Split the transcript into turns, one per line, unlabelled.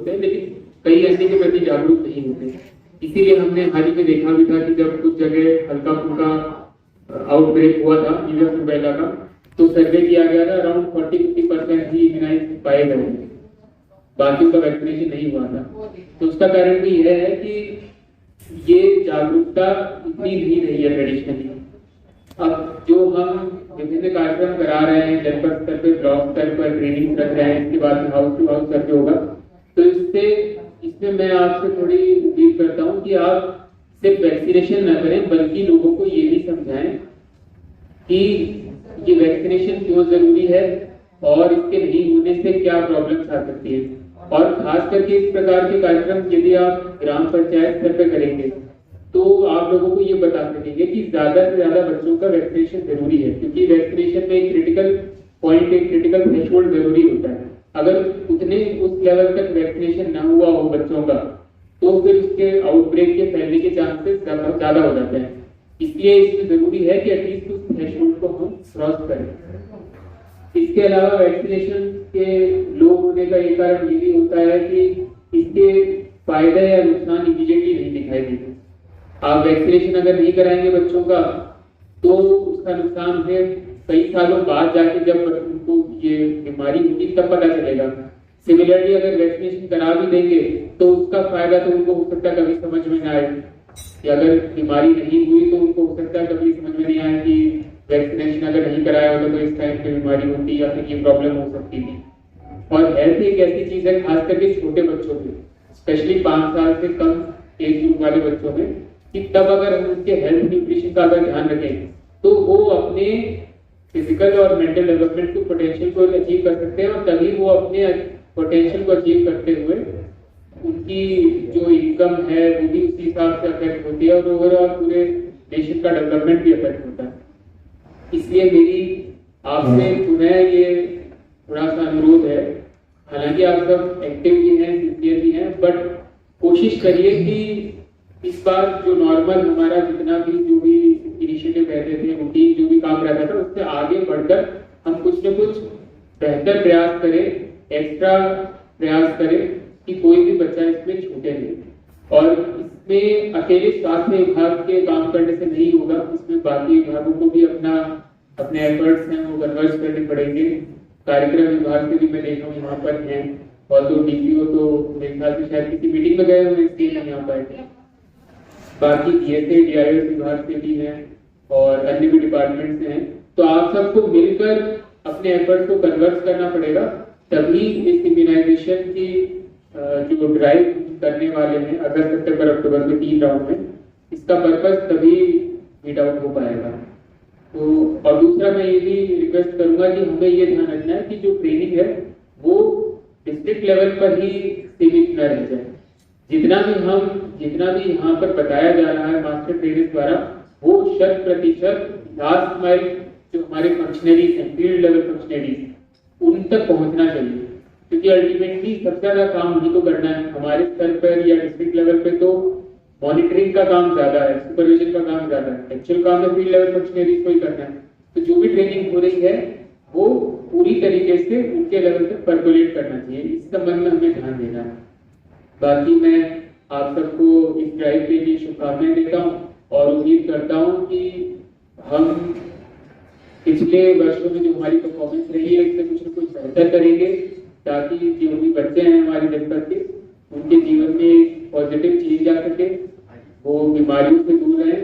होते हैं, लेकिन कई अन्य के प्रति जागरूक नहीं होते। इसीलिए हमने हाल ही में देखा भी था कि जब कुछ जगह हल्का फुल्का आउटब्रेक हुआ था मीजल्स रूबेला का, तो सर्वे किया गया था, अराउंड 40-50% ही इम्यूनाइज पाए गए, बाकी का वैक्सीनेशन नहीं हुआ था। तो उसका कारण भी यह है कि ये जागरूकता इतनी नहीं रही है ट्रेडिशनली। अब जो हम विभिन्न कार्यक्रम करा रहे हैं, जनपद स्तर पर, ब्लॉक स्तर पर ट्रेनिंग रख रहे हैं, इसके बाद हाउस टू हाउस सर्वे होगा, तो इसमें मैं आपसे थोड़ी उम्मीद करता हूँ कि आप सिर्फ वैक्सीनेशन न करें, बल्कि लोगों को ये भी समझाएं कि ये वैक्सीनेशन क्यों जरूरी है और इसके नहीं होने से क्या प्रॉब्लम्स आ सकती है। और खास करके इस प्रकार के कार्यक्रम यदि आप ग्राम पंचायत स्तर पर करेंगे तो आप लोगों को ये बता सकेंगे कि ज्यादा से ज्यादा बच्चों का वैक्सीनेशन जरूरी है, क्योंकि वैक्सीनेशन में एक क्रिटिकल पॉइंट, एक क्रिटिकल थ्रेशोल्ड जरूरी होता है। अगर उतने उस लेवल तक वैक्सीनेशन न हुआ हो बच्चों का, तो फिर उसके आउटब्रेक के फैलने के चांसेस ज्यादा हो जाते हैं। इसलिए इसमें जरूरी है कि एटलीस्ट उस थ्रेशोल्ड को हम क्रॉस करें। इसके अलावा वैक्सीनेशन के लो होने का एक कारण ये भी होता है कि इसके फायदे या नुकसान इमीडिएटली नहीं दिखाई देते। आप वैक्सीनेशन अगर नहीं कराएंगे बच्चों का, तो उसका नुकसान है कई सालों बाद जाके जब उनको ये बीमारी होगी तब पता चलेगा। सिमिलरली अगर वैक्सीनेशन करा भी देंगे तो उसका फायदा तो उनको हो सकता है कभी समझ में ना आए, या अगर बीमारी नहीं हुई तो उनको हो सकता है कभी समझ में नहीं आए कि वैक्सीनेशन अगर नहीं कराया होता तो इस टाइम पे बीमारी होती या फिर ये प्रॉब्लम हो सकती थी। और हेल्थ एक ऐसी चीज है, खास करके छोटे बच्चों में, स्पेशली 5 साल से कम एज ग्रुप वाले बच्चों में, कि तब अगर हम उनके हेल्थ न्यूट्रिशन का अगर ध्यान रखें तो वो अपने फिजिकल और मेंटल डेवलपमेंट को, पोटेंशियल को अचीव कर सकते हैं, और तभी वो अपने पोटेंशियल को अचीव करते हुए उनकी जो इनकम है वो भी उसी हिसाब से अफेक्ट होती है और ओवरऑल पूरे देश का डेवलपमेंट भी अफेक्ट होता है। इसलिए मेरी आपसे पुनः ये थोड़ा सा अनुरोध है, हालांकि आप सब एक्टिव भी हैं, सिंसियर भी हैं, बट कोशिश करिए कि इस बार जो नॉर्मल हमारा जितना भी जो भी इनिशिएटिव रहते थे, रूटीन जो भी काम रहता था, उससे आगे बढ़कर हम कुछ न कुछ बेहतर प्रयास करें, एक्स्ट्रा प्रयास करें कि कोई भी बच्चा इसमें छूटे नहीं। और इसमें अकेले स्वास्थ्य विभाग के काम करने से नहीं होगा, इसमें बाकी विभागों को भी अपने एफर्ट्स हैं वो कन्वर्ज करने पड़ेंगे। कार्यक्रम विभाग से भी मैं देख रहा हूँ यहाँ पर हैं, और तो डीपीओ तो मेरे ख्याल से शायद किसी मीटिंग में गए हुए, इसलिए नहीं आ पाए थे। बाकी डीएसए डीआईएस विभाग से भी हैं और अन्य भी डिपार्टमेंट से हैं। तो आप सबको मिलकर अपने एफर्ट को कन्वर्ट करना पड़ेगा, तभी इस इम्यूनाइजेशन की जो ड्राइव करने वाले हैं अगस्त सितंबर अक्टूबर के 3 राउंड में, इसका पर्पस तभी मीट आउट हो पाएगा। तो और दूसरा मैं ये भी रिक्वेस्ट करूंगा कि हमें ये ध्यान रखना है कि जो ट्रेनिंग है वो डिस्ट्रिक्ट लेवल पर ही सीमित न रह जाए। जितना भी यहाँ पर बताया जा रहा है मास्टर ट्रेनर्स द्वारा, वो 100% लास्ट माइल जो हमारे फंक्शनरीज हैं, फील्ड लेवल फंक्शनरीज, उन तक पहुंचना चाहिए। क्योंकि अल्टीमेटली सबसे ज्यादा काम नहीं तो करना है हमारे स्तर पर या डिस्ट्रिक्ट लेवल पे, तो मॉनिटरिंग का काम ज्यादा है, सुपरविजन का काम ज्यादा है, एक्चुअल काम है फील्ड लेवल फंक्शनरीज को ही करना है। तो जो भी ट्रेनिंग हो रही है वो पूरी तरीके से उनके लेवल तक परकोलेट करना चाहिए, इस संबंध में हमें ध्यान देना है। बाकी मैं आप सबको इस ड्राइव के लिए शुभकामनाएं देता हूँ और उम्मीद करता हूँ कि हम पिछले वर्षों में जो हमारी परफॉर्मेंस रही है इससे कुछ न कुछ बेहतर करेंगे, ताकि जो भी बच्चे हैं हमारे जनपद के, उनके जीवन में पॉजिटिव चेंज आ सके, वो बीमारियों से दूर रहें